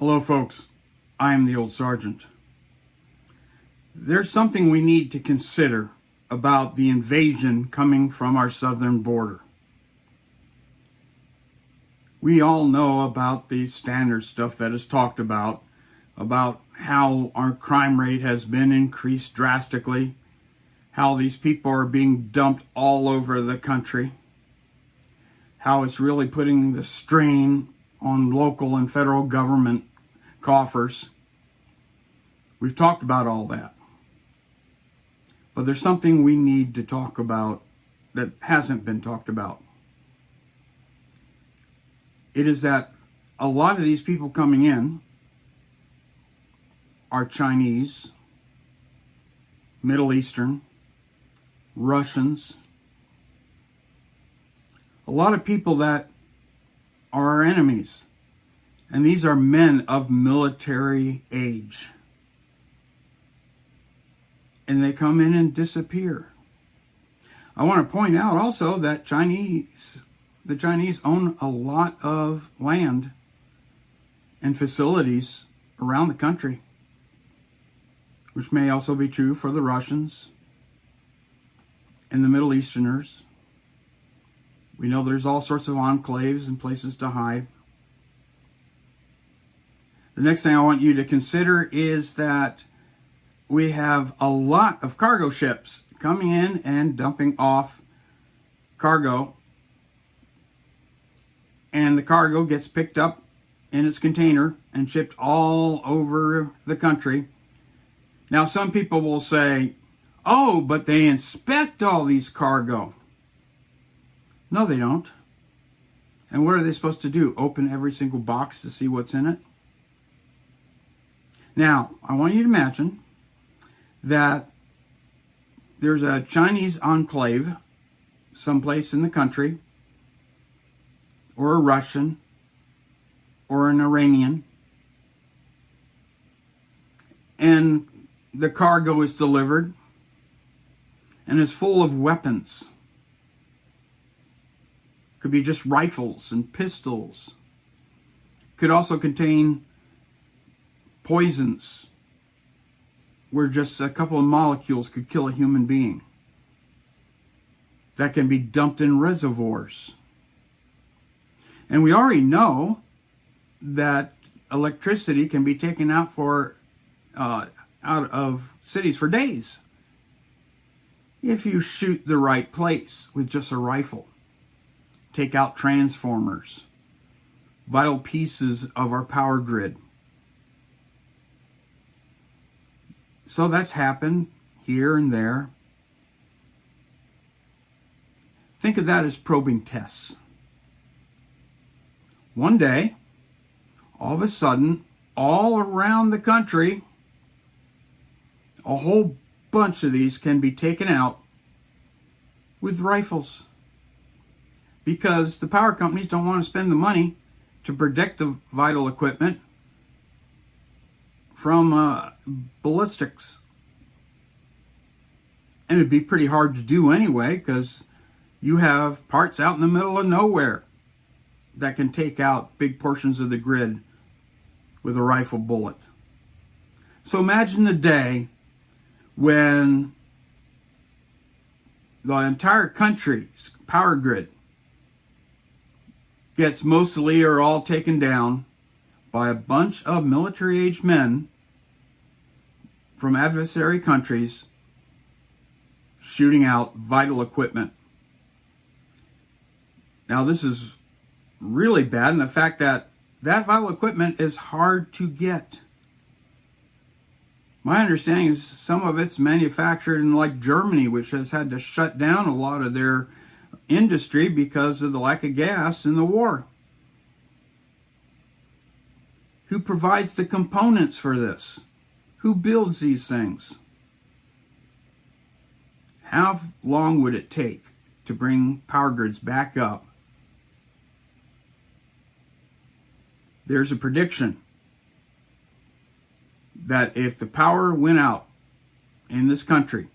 Hello, folks. I am the old sergeant. There's something we need to consider about the invasion coming from our southern border. We all know about the standard stuff that is talked about how our crime rate has been increased drastically, how these people are being dumped all over the country, how it's really putting the strain on local and federal government coffers. We've talked about all that. But there's something we need to talk about that hasn't been talked about. It is that a lot of these people coming in are Chinese, Middle Eastern, Russians, a lot of people that are our enemies. And these are men of military age. And they come in and disappear. I want to point out also that the Chinese own a lot of land and facilities around the country, which may also be true for the Russians and the Middle Easterners. We know there's all sorts of enclaves and places to hide. The next thing I want you to consider is that we have a lot of cargo ships coming in and dumping off cargo. And the cargo gets picked up in its container and shipped all over the country. Now, some people will say, oh, but they inspect all these cargo. No, they don't. And what are they supposed to do? Open every single box to see what's in it? Now, I want you to imagine that there's a Chinese enclave someplace in the country, or a Russian, or an Iranian, and the cargo is delivered and is full of weapons. Could be just rifles and pistols. Could also contain poisons, where just a couple of molecules could kill a human being. That can be dumped in reservoirs. And we already know that electricity can be taken out out of cities for days if you shoot the right place with just a rifle. Take out transformers, vital pieces of our power grid. So that's happened here and there. Think of that as probing tests. One day, all of a sudden, all around the country, a whole bunch of these can be taken out with rifles. Because the power companies don't want to spend the money to protect the vital equipment from ballistics. And it'd be pretty hard to do anyway, because you have parts out in the middle of nowhere that can take out big portions of the grid with a rifle bullet. So imagine the day when the entire country's power grid gets mostly or all taken down by a bunch of military-aged men from adversary countries shooting out vital equipment. Now, this is really bad in the fact that vital equipment is hard to get. My understanding is some of it's manufactured in like Germany, which has had to shut down a lot of their industry because of the lack of gas in the war. Who provides the components for this? Who builds these things? How long would it take to bring power grids back up? There's a prediction that if the power went out in this country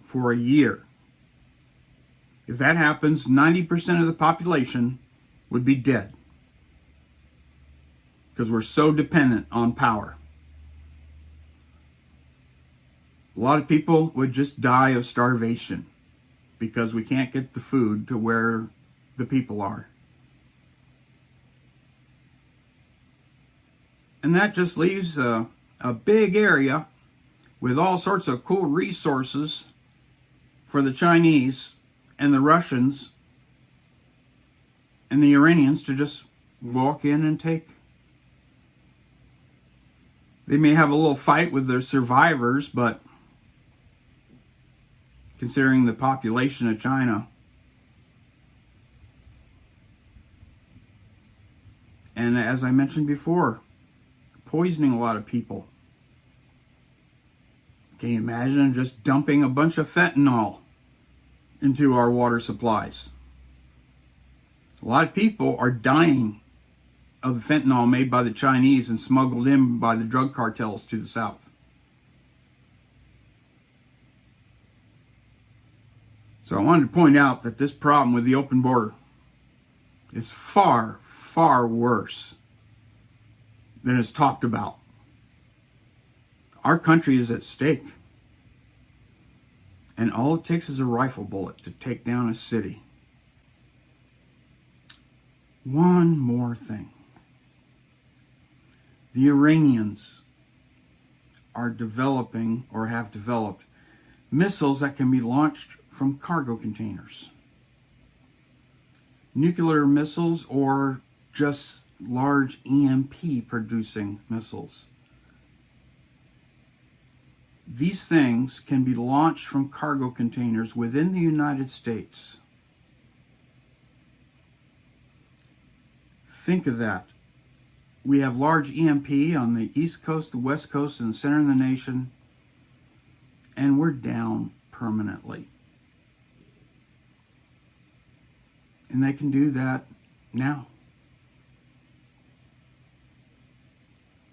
for a year, if that happens, 90% of the population would be dead. because we're so dependent on power. A lot of people would just die of starvation because we can't get the food to where the people are. And that just leaves a big area with all sorts of cool resources for the Chinese and the Russians and the Iranians to just walk in and take. They may have a little fight with their survivors, but considering the population of China and, as I mentioned before, poisoning a lot of people. Can you imagine just dumping a bunch of fentanyl into our water supplies? A lot of people are dying of the fentanyl made by the Chinese and smuggled in by the drug cartels to the south. So I wanted to point out that this problem with the open border is far, far worse than it's talked about. Our country is at stake. And all it takes is a rifle bullet to take down a city. One more thing. The Iranians are developing, or have developed, missiles that can be launched from cargo containers. Nuclear missiles or just large EMP producing missiles. These things can be launched from cargo containers within the United States. Think of that. We have large EMP on the East Coast, the West Coast, and the center of the nation, and we're down permanently. And they can do that now.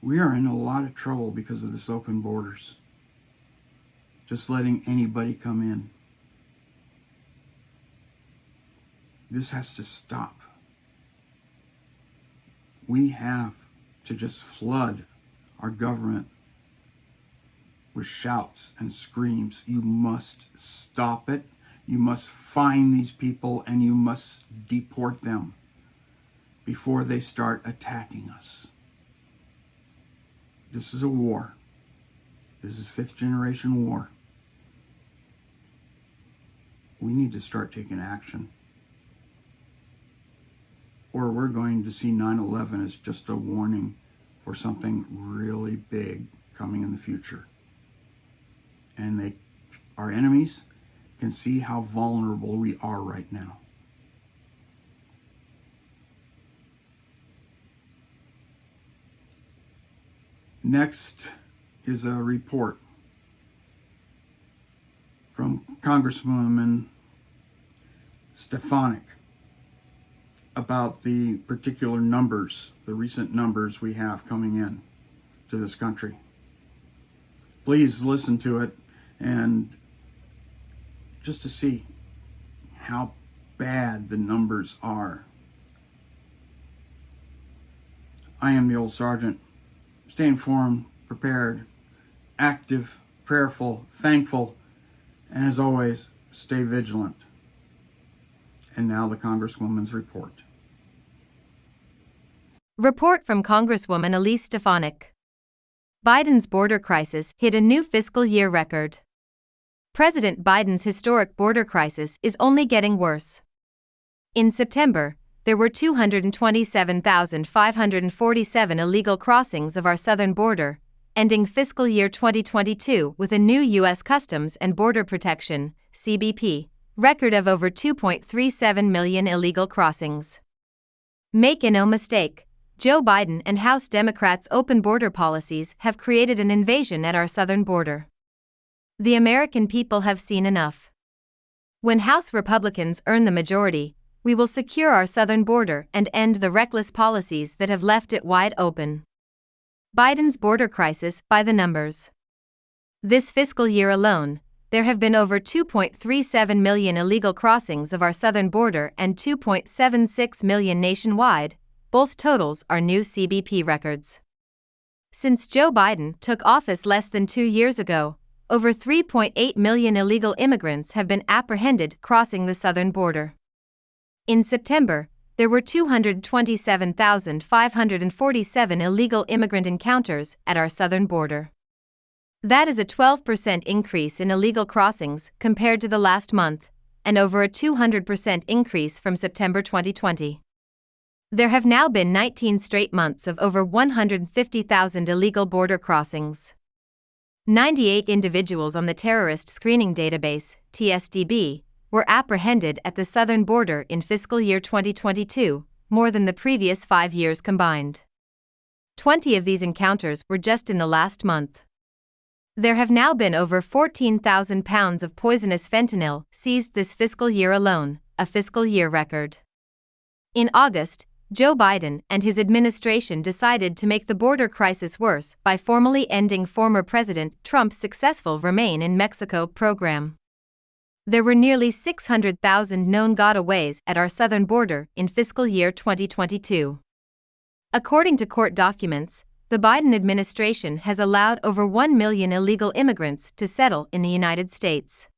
We are in a lot of trouble because of this open borders. Just letting anybody come in. This has to stop. We have to just flood our government with shouts and screams. You must stop it. You must find these people and you must deport them before they start attacking us. This is a war. This is fifth generation war. We need to start taking action. Or we're going to see 9/11 as just a warning for something really big coming in the future. And our enemies can see how vulnerable we are right now. Next is a report from Congresswoman Stepanik about the particular numbers, the recent numbers we have coming in to this country. Please listen to it and just to see how bad the numbers are. I am the old sergeant. Stay informed, prepared, active, prayerful, thankful, and as always, stay vigilant. And now the Congresswoman's report. Report from Congresswoman Else Stepanik. Biden's border crisis hit a new fiscal year record. President Biden's historic border crisis is only getting worse. In September, there were 227,547 illegal crossings of our southern border, ending fiscal year 2022 with a new U.S. Customs and Border Protection (CBP) record of over 2.37 million illegal crossings. Make no mistake, Joe Biden and House Democrats' open border policies have created an invasion at our southern border. The American people have seen enough. When House Republicans earn the majority, we will secure our southern border and end the reckless policies that have left it wide open. Biden's border crisis by the numbers. This fiscal year alone, there have been over 2.37 million illegal crossings of our southern border and 2.76 million nationwide, both totals are new CBP records. Since Joe Biden took office less than 2 years ago, over 3.8 million illegal immigrants have been apprehended crossing the southern border. In September, there were 227,547 illegal immigrant encounters at our southern border. That is a 12% increase in illegal crossings compared to the last month, and over a 200% increase from September 2020. There have now been 19 straight months of over 150,000 illegal border crossings. 98 individuals on the Terrorist Screening Database, TSDB, were apprehended at the southern border in fiscal year 2022, more than the previous 5 years combined. 20 of these encounters were just in the last month. There have now been over 14,000 pounds of poisonous fentanyl seized this fiscal year alone, a fiscal year record. In August, Joe Biden and his administration decided to make the border crisis worse by formally ending former President Trump's successful Remain in Mexico program. There were nearly 600,000 known gotaways at our southern border in fiscal year 2022. According to court documents, the Biden administration has allowed over 1 million illegal immigrants to settle in the United States.